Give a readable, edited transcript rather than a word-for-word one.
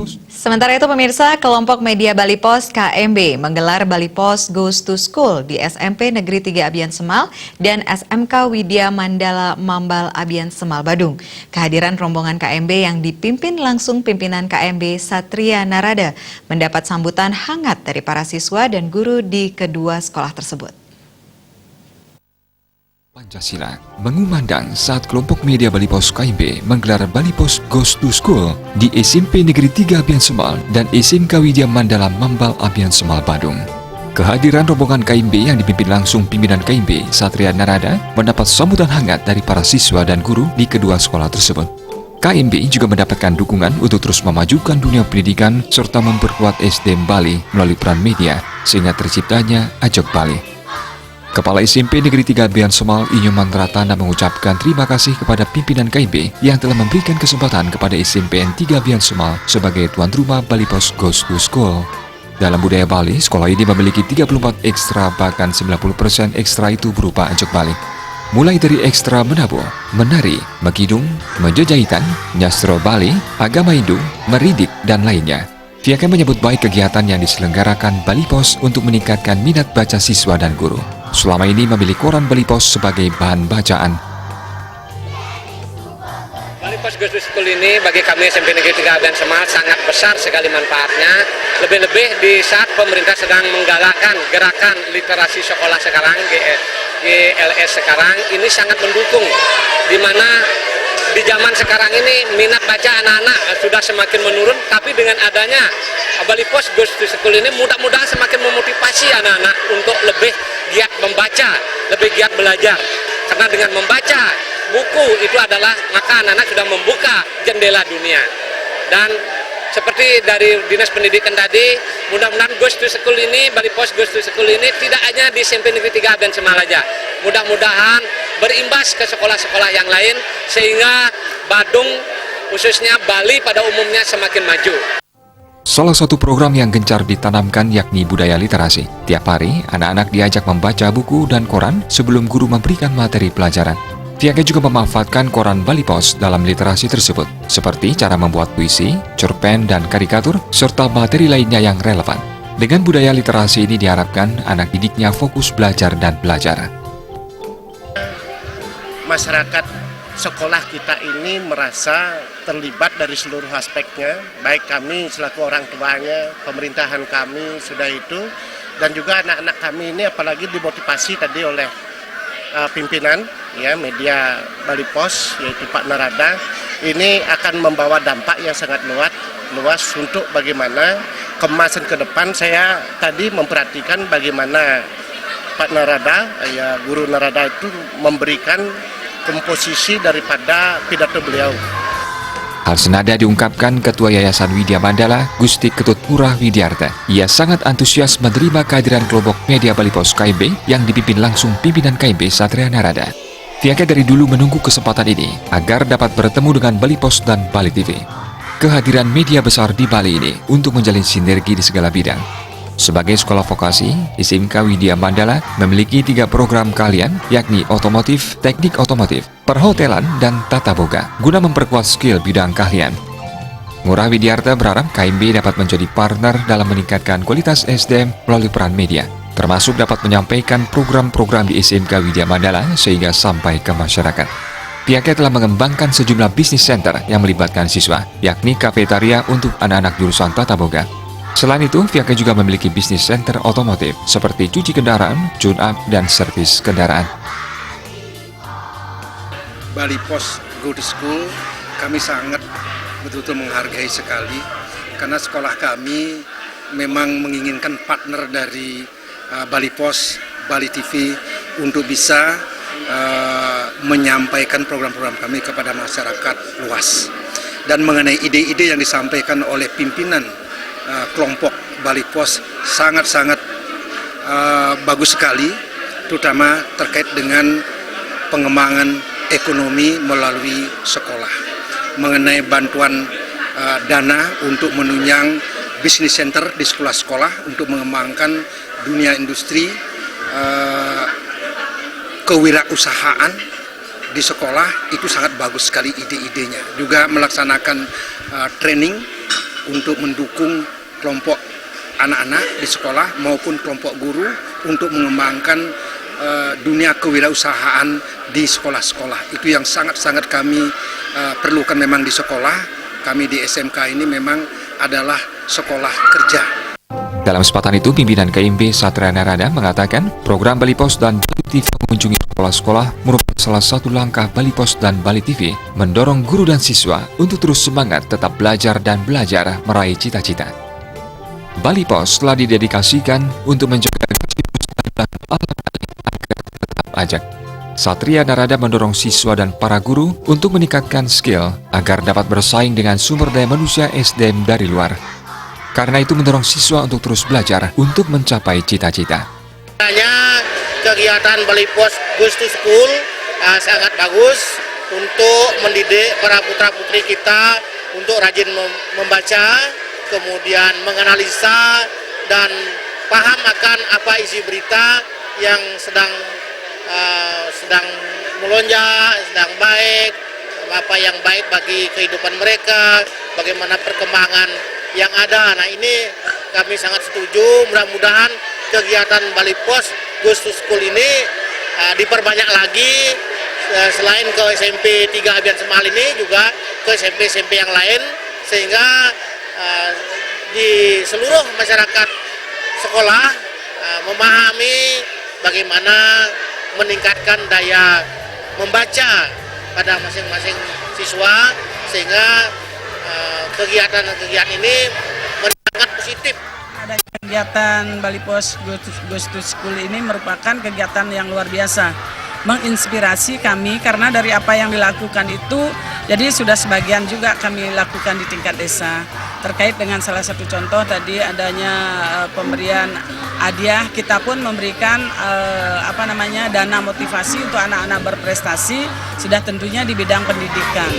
Pos. Sementara itu pemirsa, kelompok media Bali Pos KMB menggelar Bali Pos Goes to School di SMP Negeri 3 Abian Semal dan SMK Widya Mandala Mambal Abian Semal Badung. Kehadiran rombongan KMB yang dipimpin langsung pimpinan KMB Satria Narada mendapat sambutan hangat dari para siswa dan guru di kedua sekolah tersebut. Pancasila mengumandang saat kelompok media Bali Pos KMB menggelar Bali Pos Goes to School di SMP Negeri 3 Abian Semal dan SMK Widya Mandala Mambal Abian Semal Badung. Kehadiran rombongan KMB yang dipimpin langsung pimpinan KMB Satria Narada mendapat sambutan hangat dari para siswa dan guru di kedua sekolah tersebut. KMB juga mendapatkan dukungan untuk terus memajukan dunia pendidikan serta memperkuat SDM Bali melalui peran media sehingga terciptanya Ajok Bali. Kepala SMP Negeri 3 Abian Semal Inyo Mantratanda mengucapkan terima kasih kepada pimpinan KMB yang telah memberikan kesempatan kepada SMPN 3 Abian Semal sebagai tuan rumah Bali Pos Goes to School. Dalam budaya Bali, sekolah ini memiliki 34 ekstra, bahkan 90% ekstra itu berupa Ajok Bali. Mulai dari ekstra menabur, menari, megidung, menjajahitan, nyastro Bali, agama Hindu, meridik, dan lainnya. Pihaknya menyebut baik kegiatan yang diselenggarakan Bali Pos untuk meningkatkan minat baca siswa dan guru. Selama ini memilih koran Bali Pos sebagai bahan bacaan. Bali Pos Goes to School ini bagi kami SMP Negeri 3 Abian Semal sangat besar sekali manfaatnya. Lebih-lebih di saat pemerintah sedang menggalakkan gerakan literasi sekolah sekarang, GLS sekarang, ini sangat mendukung. Di mana di zaman sekarang ini minat baca anak-anak sudah semakin menurun, tapi dengan adanya Bali Pos Goes to School ini mudah-mudahan semakin memotivasi anak-anak untuk lebih giat membaca, lebih giat belajar. Karena dengan membaca buku itu adalah maka anak-anak sudah membuka jendela dunia. Dan seperti dari Dinas Pendidikan tadi, mudah-mudahan Goes to School ini, Bali Pos Goes to School ini tidak hanya di SMP Negeri 3 Abian Semal aja. Mudah-mudahan berimbas ke sekolah-sekolah yang lain sehingga Badung khususnya Bali pada umumnya semakin maju. Salah satu program yang gencar ditanamkan yakni budaya literasi. Tiap hari, anak-anak diajak membaca buku dan koran sebelum guru memberikan materi pelajaran. Pihaknya juga memanfaatkan koran Bali Pos dalam literasi tersebut, seperti cara membuat puisi, cerpen, dan karikatur, serta materi lainnya yang relevan. Dengan budaya literasi ini diharapkan anak didiknya fokus belajar dan belajar. Masyarakat sekolah kita ini merasa terlibat dari seluruh aspeknya, baik kami selaku orang tuanya, pemerintahan kami sudah itu, dan juga anak-anak kami ini apalagi dimotivasi tadi oleh pimpinan ya media Bali Pos yaitu Pak Narada, ini akan membawa dampak yang sangat luas untuk bagaimana kemasan ke depan. Saya tadi memperhatikan bagaimana Pak Narada, ya Guru Narada itu memberikan komposisi daripada pidato beliau. Hal senada diungkapkan Ketua Yayasan Widya Mandala, Gusti Ketut Purah Widyarta. Ia sangat antusias menerima kehadiran kelompok media Bali Pos KMB yang dipimpin langsung pimpinan KMB Satria Narada. Pihaknya dari dulu menunggu kesempatan ini agar dapat bertemu dengan Bali Pos dan Bali TV. Kehadiran media besar di Bali ini untuk menjalin sinergi di segala bidang. Sebagai sekolah vokasi, SMK Widya Mandala memiliki 3 program keahlian, yakni otomotif, teknik otomotif, perhotelan, dan tata boga, guna memperkuat skill bidang keahlian. Ngurah Widyarta berharap KMB dapat menjadi partner dalam meningkatkan kualitas SDM melalui peran media, termasuk dapat menyampaikan program-program di SMK Widya Mandala sehingga sampai ke masyarakat. Pihaknya telah mengembangkan sejumlah bisnis center yang melibatkan siswa, yakni kafetaria untuk anak-anak jurusan tata boga. Selain itu, pihaknya juga memiliki bisnis center otomotif seperti cuci kendaraan, tune-up, dan servis kendaraan. Bali Pos Goes to School kami sangat betul-betul menghargai sekali karena sekolah kami memang menginginkan partner dari Bali Pos, Bali TV untuk bisa menyampaikan program-program kami kepada masyarakat luas. Dan mengenai ide-ide yang disampaikan oleh pimpinan kelompok Bali Pos sangat-sangat bagus sekali, terutama terkait dengan pengembangan ekonomi melalui sekolah, mengenai bantuan dana untuk menunjang bisnis center di sekolah-sekolah untuk mengembangkan dunia industri, kewirausahaan di sekolah. Itu sangat bagus sekali ide-idenya. Juga melaksanakan training untuk mendukung kelompok anak-anak di sekolah maupun kelompok guru untuk mengembangkan dunia kewirausahaan di sekolah-sekolah. Itu yang sangat-sangat kami perlukan memang di sekolah. Kami di SMK ini memang adalah sekolah kerja. Dalam kesempatan itu, pimpinan KMB Satria Narada mengatakan program Bali Pos dan Bali TV mengunjungi sekolah-sekolah merupakan salah satu langkah Bali Pos dan Bali TV mendorong guru dan siswa untuk terus semangat tetap belajar dan belajar meraih cita-cita. Bali Pos telah didedikasikan untuk menjaga dan alam agar tetap ajak. Satria Narada mendorong siswa dan para guru untuk meningkatkan skill agar dapat bersaing dengan sumber daya manusia SDM dari luar. Karena itu mendorong siswa untuk terus belajar untuk mencapai cita-cita. Kegiatan Bali Pos Goes to School sangat bagus untuk mendidik para putra-putri kita untuk rajin membaca, kemudian menganalisa dan paham akan apa isi berita yang sedang melonjak, sedang baik, apa yang baik bagi kehidupan mereka, bagaimana perkembangan yang ada. Nah, ini kami sangat setuju. Mudah-mudahan kegiatan Bali Pos Goes to School ini diperbanyak lagi, selain ke SMP 3 Abian Semal ini juga ke SMP-SMP yang lain, sehingga di seluruh masyarakat sekolah memahami bagaimana meningkatkan daya membaca pada masing-masing siswa, sehingga kegiatan-kegiatan ini sangat positif. Ada kegiatan Bali Pos Goes to School ini merupakan kegiatan yang luar biasa, menginspirasi kami karena dari apa yang dilakukan itu, jadi sudah sebagian juga kami lakukan di tingkat desa. Terkait dengan salah satu contoh tadi adanya pemberian hadiah, kita pun memberikan dana motivasi untuk anak-anak berprestasi, sudah tentunya di bidang pendidikan.